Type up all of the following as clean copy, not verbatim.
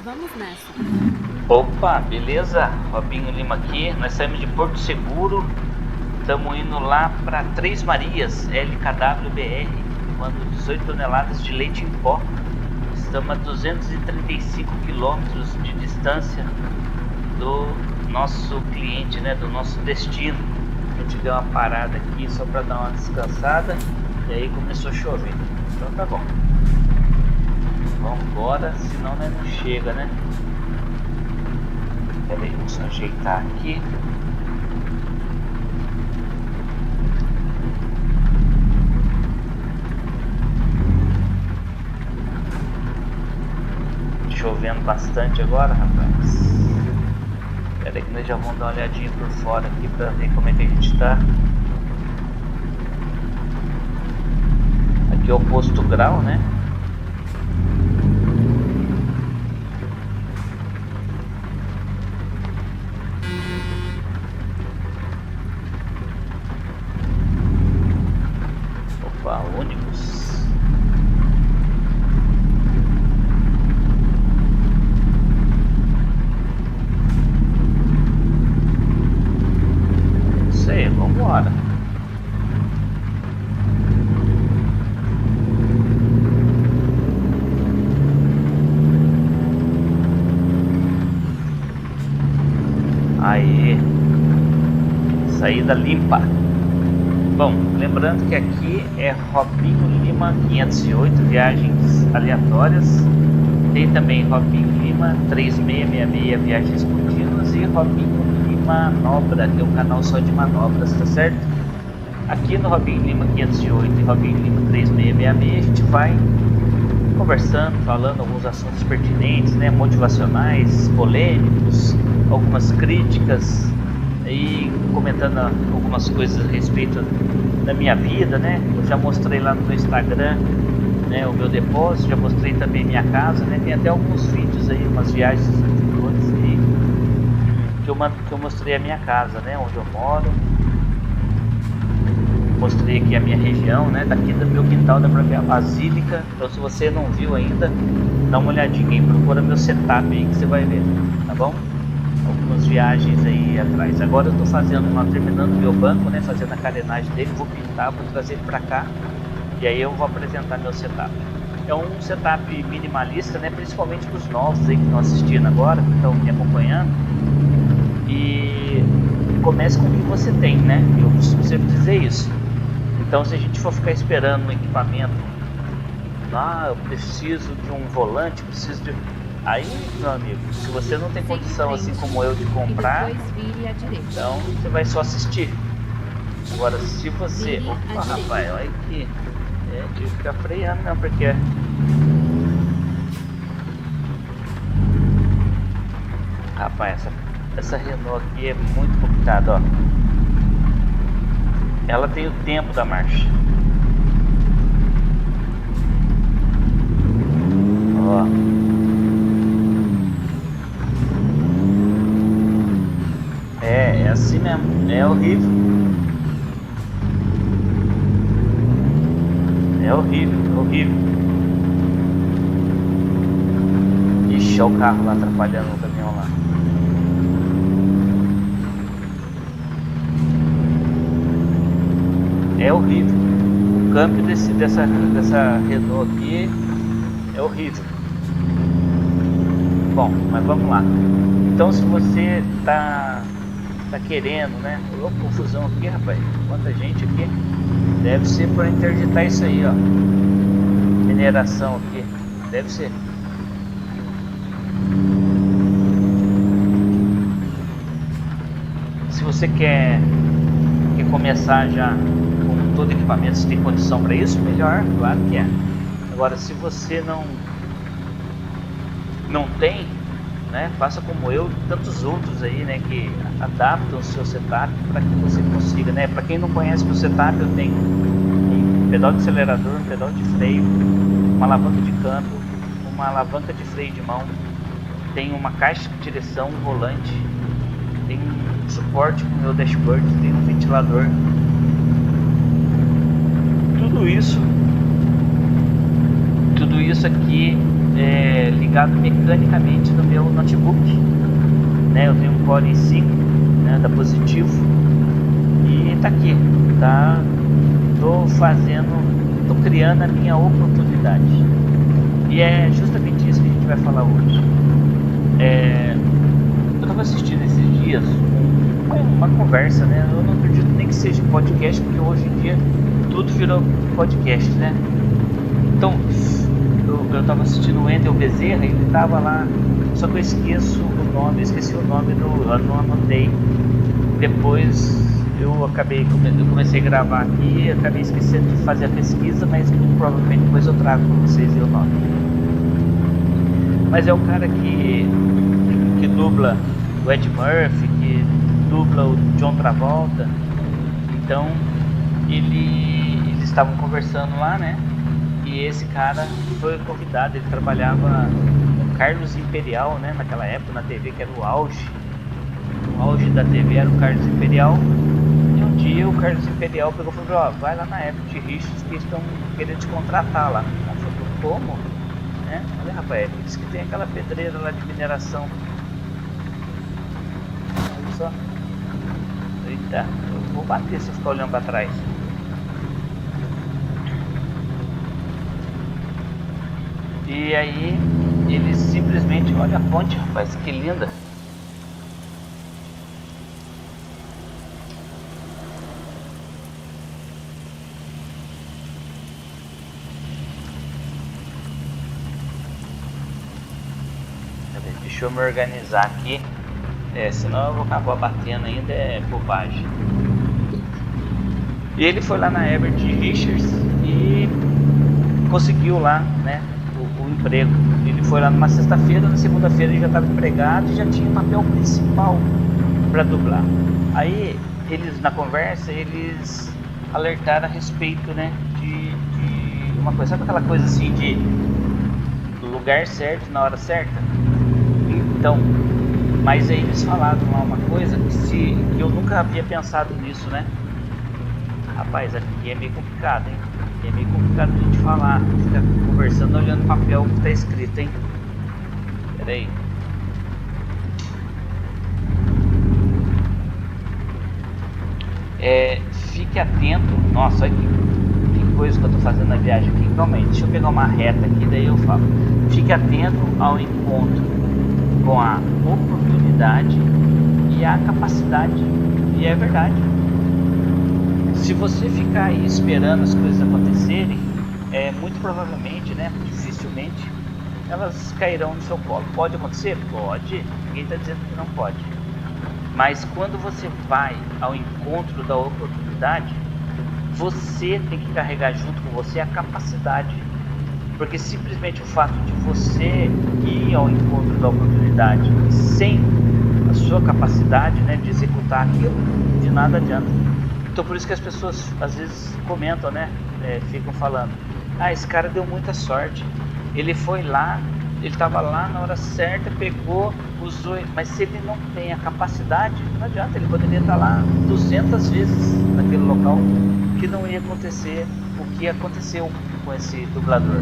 Vamos nessa. Opa, beleza? Robinho Lima aqui. Nós saímos de Porto Seguro. Estamos indo lá para Três Marias, LKWBR, levando 18 toneladas de leite em pó. Estamos a 235 quilômetros de distância do nosso cliente, né? Do nosso destino. A gente deu uma parada aqui só para dar uma descansada e aí começou a chover. Então tá bom. Vamos embora, senão né, não chega, né? Pera aí, vamos ajeitar aqui. Chovendo bastante agora, rapaz. Pera aí que nós já vamos dar uma olhadinha por fora aqui pra ver como é que a gente tá. Aqui é o posto Grau, né? Opa, ônibus. Isso aí, vambora. Aí, saída limpa. Bom, lembrando que aqui é Robinho Lima 508, viagens aleatórias. Tem também Robinho Lima 3666, viagens contínuas, e Robinho Lima Manobra, que é um canal só de manobras, tá certo? Aqui no Robinho Lima 508 e Robinho Lima 3666 a gente vai conversando, falando alguns assuntos pertinentes, né, motivacionais, polêmicos, algumas críticas e comentando algumas coisas a respeito da minha vida, né? Eu já mostrei lá no meu Instagram, né, o meu depósito, já mostrei também minha casa, né? Tem até alguns vídeos aí, umas viagens anteriores aí, que eu mostrei a minha casa, né, onde eu moro. Mostrei aqui a minha região, né? Daqui do meu quintal dá pra ver a Basílica. Então se você não viu ainda, dá uma olhadinha aí, procura meu setup aí que você vai ver, tá bom? Algumas viagens aí atrás. Agora eu tô terminando meu banco, né? Fazendo a carenagem dele, vou pintar, vou trazer ele pra cá. E aí eu vou apresentar meu setup. É um setup minimalista, né? Principalmente para os novos aí que estão assistindo agora, que estão me acompanhando. E comece com o que você tem, né? Eu costumo sempre dizer isso. Então se a gente for ficar esperando um equipamento, eu preciso de um volante, preciso de... Aí, meu amigo, se você não tem condição, assim como eu, de comprar, então você vai só assistir. Agora, se você... Opa, rapaz, olha aqui. Tive que ficar freando, não, porque... Rapaz, essa Renault aqui é muito complicada, ó. Ela tem o tempo da marcha. Ó. É assim mesmo. É horrível. É horrível, horrível. Ixi, olha o carro lá atrapalhando o caminhão lá. É horrível. O câmbio dessa Renault aqui é horrível. Bom, mas vamos lá. Então se você tá querendo, né? Ô, confusão aqui, rapaz. Quanta gente aqui. Deve ser para interditar isso aí, ó. Mineração aqui. Deve ser. Se você quer começar já com todo equipamento, se tem condição para isso, melhor, claro que é. Agora, se você não tem, né, faça como eu e tantos outros aí, né, que adaptam o seu setup para que você consiga, né. Para quem não conhece o setup, eu tenho um pedal de acelerador, um pedal de freio, uma alavanca de câmbio, uma alavanca de freio de mão, tem uma caixa de direção, um volante, tem um suporte com o meu dashboard, tem um ventilador. Tudo isso aqui ligado mecanicamente no meu notebook, né? Eu tenho um Core i5, né, da Positivo, e tá aqui, tá? Tô criando a minha oportunidade, e é justamente isso que a gente vai falar hoje. Eu tava assistindo esses dias uma conversa, né? Eu não acredito nem que seja podcast, porque hoje em dia tudo virou podcast, né? Então, eu tava assistindo o Wendel Bezerra, ele tava lá, só que eu esqueci o nome eu não anotei. Depois eu comecei a gravar aqui, acabei esquecendo de fazer a pesquisa, mas provavelmente depois eu trago para vocês o nome. Mas é o cara que dubla o Ed Murphy, que dubla o John Travolta. Então eles estavam conversando lá, né? E esse cara foi convidado, ele trabalhava no Carlos Imperial, né? Naquela época na TV, que era o auge. O auge da TV era o Carlos Imperial. E um dia o Carlos Imperial pegou e falou: ó, vai lá na Everett Richards que eles estão querendo te contratar lá. Ela falou: como? Né? Olha, rapaz, diz que tem aquela pedreira lá de mineração. Olha só. Eita, eu vou bater se eu ficar olhando pra trás. E aí eles simplesmente, olha a ponte, rapaz, que linda. Deixa eu me organizar aqui, senão eu vou acabar batendo ainda, é bobagem. E ele foi lá na Everett Richards e conseguiu lá, né, o emprego. Ele foi lá numa sexta-feira, na segunda-feira ele já estava empregado e já tinha o papel principal para dublar. Aí eles, na conversa, eles alertaram a respeito, né, de uma coisa, sabe aquela coisa assim de lugar certo na hora certa? Então, mas aí eles falaram lá uma coisa que eu nunca havia pensado nisso, né? Rapaz, aqui é meio complicado, hein? Aqui é meio complicado a gente falar, ficar conversando olhando o papel que tá escrito, hein? Pera aí. Fique atento. Nossa, olha que coisa que eu tô fazendo na viagem aqui. Calma aí, deixa eu pegar uma reta aqui, daí eu falo. Fique atento ao encontro com a oportunidade e a capacidade. E é verdade. Se você ficar aí esperando as coisas acontecerem, muito provavelmente, né, dificilmente, elas cairão no seu colo. Pode acontecer? Pode. Ninguém está dizendo que não pode. Mas quando você vai ao encontro da oportunidade, você tem que carregar junto com você a capacidade. Porque simplesmente o fato de você ir ao encontro da oportunidade sem a sua capacidade, né, de executar aquilo, de nada adianta. Então por isso que as pessoas às vezes comentam, né, ficam falando: ah, esse cara deu muita sorte, ele foi lá, ele estava lá na hora certa, pegou, usou, mas se ele não tem a capacidade, não adianta, ele poderia estar lá 200 vezes naquele local, que não ia acontecer o que aconteceu com esse dublador,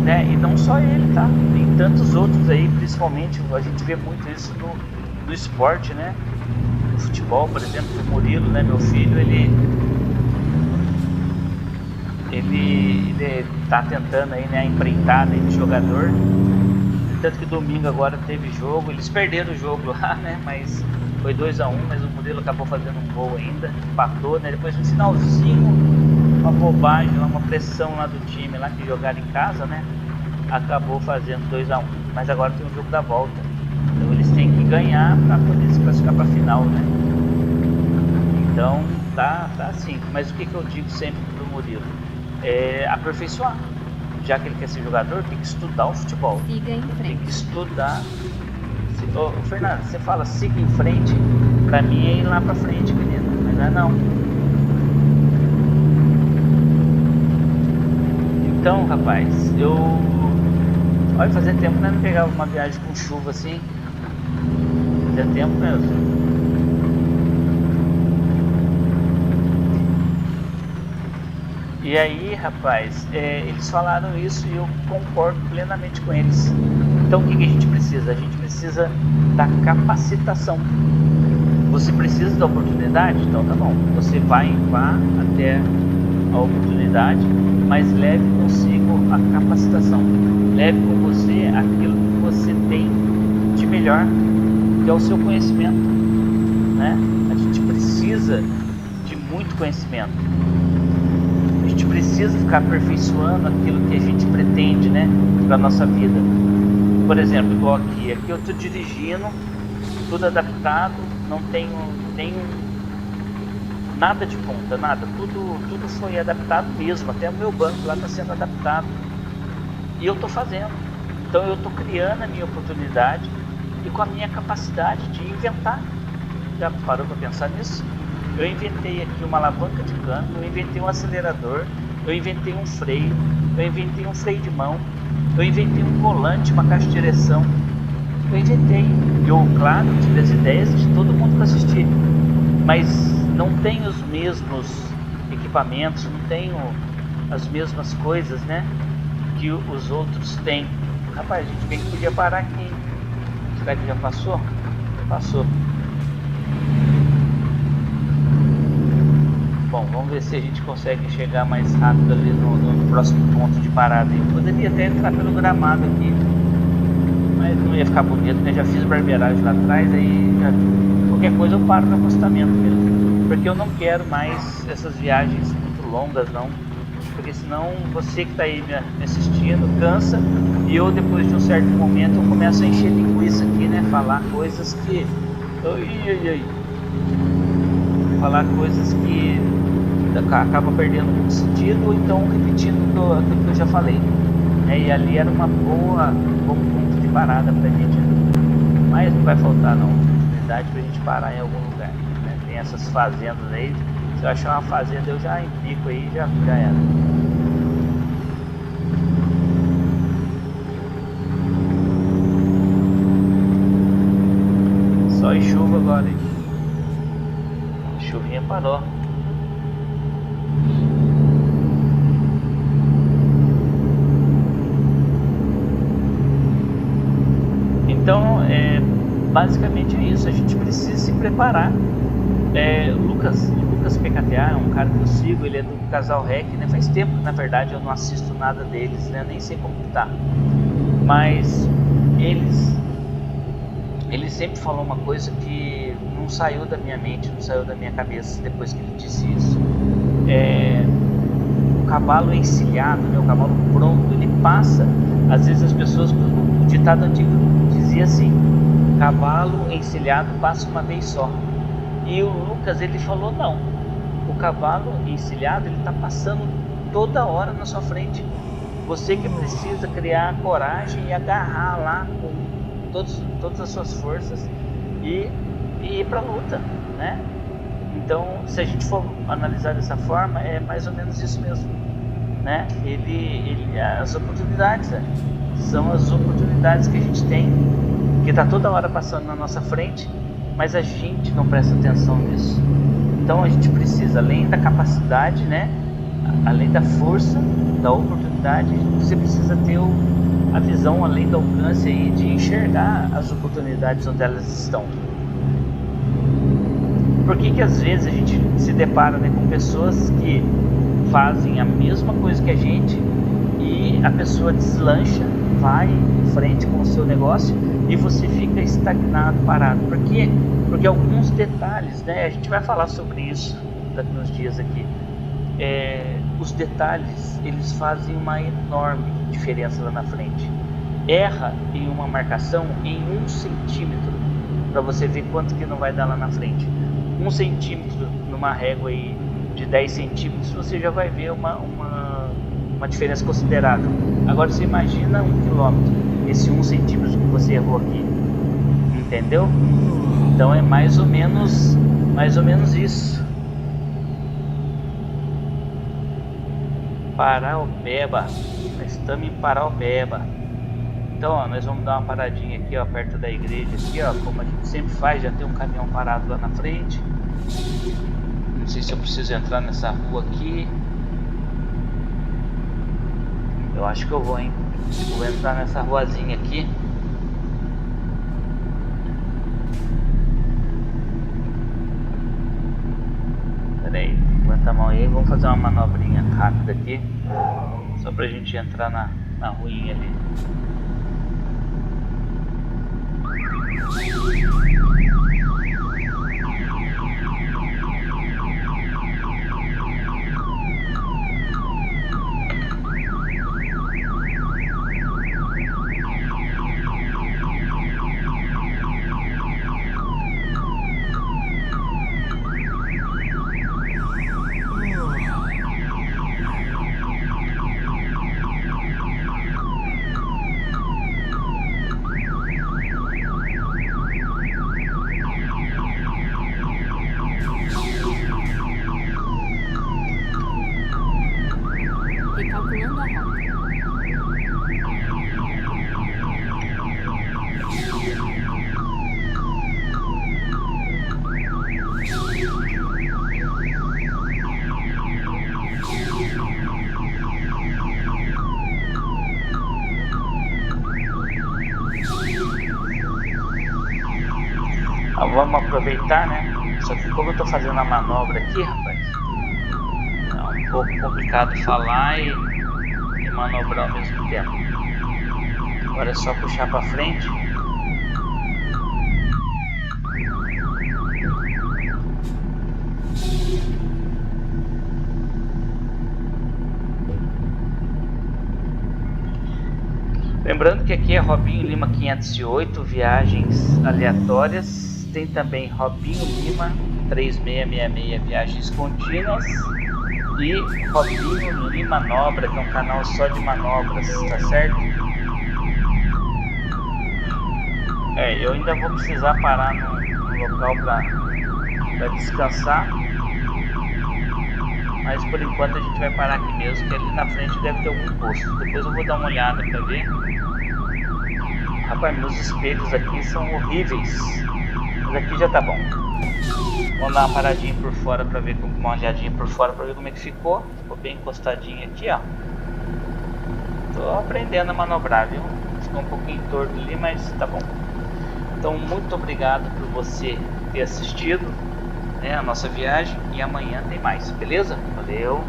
né? E não só ele, tá? Tem tantos outros aí, principalmente a gente vê muito isso no esporte, né? No futebol, por exemplo, o Murilo, né? Meu filho, ele tá tentando aí, né, a empreitada aí de jogador. Tanto que domingo agora teve jogo, eles perderam o jogo lá, né? Mas foi 2-1, mas o Murilo acabou fazendo um gol ainda, empatou, né? Depois no finalzinho, uma bobagem, uma pressão lá do time lá que jogaram em casa, né? Acabou fazendo 2-1. Mas agora tem um jogo da volta. Então eles têm que ganhar para poder se classificar para a final, né? Então tá assim. Mas o que eu digo sempre pro Murilo? Aperfeiçoar. Já que ele quer ser jogador, tem que estudar o futebol. Siga em frente. Tem que estudar. Fernando, você fala siga em frente, pra mim é ir lá pra frente, menino. Mas não é não. Então, rapaz, olha, fazia tempo, né? Não pegava uma viagem com chuva assim. Fazia tempo mesmo. E aí, rapaz, eles falaram isso e eu concordo plenamente com eles. Então o que a gente precisa? A gente precisa da capacitação. Você precisa da oportunidade? Então tá bom, você vá até a oportunidade, mas leve consigo a capacitação. Leve com você aquilo que você tem de melhor, que é o seu conhecimento, né? A gente precisa de muito conhecimento. A gente precisa ficar aperfeiçoando aquilo que a gente pretende, né, para nossa vida. Por exemplo, igual aqui eu estou dirigindo, tudo adaptado, não tenho nada de ponta, nada, tudo foi adaptado mesmo, até o meu banco lá está sendo adaptado. E eu estou fazendo. Então eu estou criando a minha oportunidade e com a minha capacidade de inventar. Já parou para pensar nisso? Eu inventei aqui uma alavanca de câmbio, eu inventei um acelerador, eu inventei um freio, eu inventei um freio de mão, eu inventei um volante, uma caixa de direção. Eu inventei. Eu, claro, tive as ideias de todo mundo que assistir, mas não tenho os mesmos equipamentos, não tenho as mesmas coisas, né, que os outros têm. Rapaz, a gente bem que podia parar aqui. Será que já passou? Passou. Bom, vamos ver se a gente consegue chegar mais rápido ali no próximo ponto de parada. Eu poderia até entrar pelo gramado aqui, mas não ia ficar bonito, né? Já fiz barbeiragem lá atrás, aí qualquer coisa eu paro no acostamento mesmo. Porque eu não quero mais essas viagens muito longas, não. Porque senão você que está aí me assistindo cansa, e eu depois de um certo momento eu começo a encher linguiça aqui, né? Falar coisas que... Falar coisas que acaba perdendo muito sentido, ou então repetindo aquilo que eu já falei. E ali era um bom ponto de parada pra gente. Mas não vai faltar não, oportunidade pra gente parar em algum lugar, né? Tem essas fazendas aí. Se eu achar uma fazenda eu já implico aí, já era. Só em chuva agora, hein? A chuvinha parou. Então, basicamente é isso. A gente precisa se preparar. Lucas PKTA é um cara que eu sigo, ele é do Casal Rec, né? Faz tempo que na verdade eu não assisto nada deles, né? Nem sei como tá. Mas eles sempre falou uma coisa que não saiu da minha mente, não saiu da minha cabeça depois que ele disse isso. O cavalo encilhado, né? O cavalo pronto, ele passa. Às vezes as pessoas, o ditado antigo dizia assim: cavalo encilhado passa uma vez só. E o Lucas, ele falou não, o cavalo encilhado, ele está passando toda hora na sua frente. Você que precisa criar coragem e agarrar lá com todas as suas forças e ir para a luta, né? Então, se a gente for analisar dessa forma, é mais ou menos isso mesmo, né? As oportunidades, são as oportunidades que a gente tem, que está toda hora passando na nossa frente, mas a gente não presta atenção nisso. Então a gente precisa, além da capacidade, né, além da força, da oportunidade, você precisa ter a visão além do alcance aí de enxergar as oportunidades onde elas estão. Por que às vezes a gente se depara, né, com pessoas que fazem a mesma coisa que a gente e a pessoa deslancha, vai em frente com o seu negócio e você fica estagnado, parado? Por quê? Porque alguns detalhes, né, a gente vai falar sobre isso daqui uns dias aqui. Os detalhes, eles fazem uma enorme diferença lá na frente. Erra em uma marcação em 1 centímetro, para você ver quanto que não vai dar lá na frente. 1 centímetro numa régua aí de 10 centímetros, você já vai ver uma diferença considerável. Agora você imagina 1 quilômetro, esse 1 centímetro que você errou aqui, entendeu? Então é mais ou menos isso. Paraopeba, nós estamos em Paraopeba. Então, ó, nós vamos dar uma paradinha aqui, ó, perto da igreja aqui, ó, como a gente sempre faz. Já tem um caminhão parado lá na frente. Não sei se eu preciso entrar nessa rua aqui. Eu acho que eu vou, hein? Vou entrar nessa ruazinha aqui. Pera aí, aguenta a mão aí. Vamos fazer uma manobrinha rápida aqui. Só pra gente entrar na ruinha ali. Recalculando a rota. Vamos aproveitar, né? Só que como eu tô fazendo a manobra aqui, rapaz, é um pouco complicado falar e manobrar ao mesmo tempo. Agora é só puxar para frente. Lembrando que aqui é Robinho Lima 508, viagens aleatórias. Tem também Robinho Lima 3666, viagens contínuas. E Robinho Lima Manobra, que é um canal só de manobras, tá certo? Eu ainda vou precisar parar no local para descansar. Mas por enquanto a gente vai parar aqui mesmo, que ali na frente deve ter algum posto. Depois eu vou dar uma olhada para ver. Rapaz, meus espelhos aqui são horríveis. Mas aqui já tá bom. Vamos dar uma paradinha por fora para ver, uma olhadinha por fora para ver como é que ficou. Ficou bem encostadinho aqui, ó. Tô aprendendo a manobrar, viu? Ficou um pouquinho torto ali, mas tá bom. Então, muito obrigado por você ter assistido, né, a nossa viagem. E amanhã tem mais, beleza? Valeu!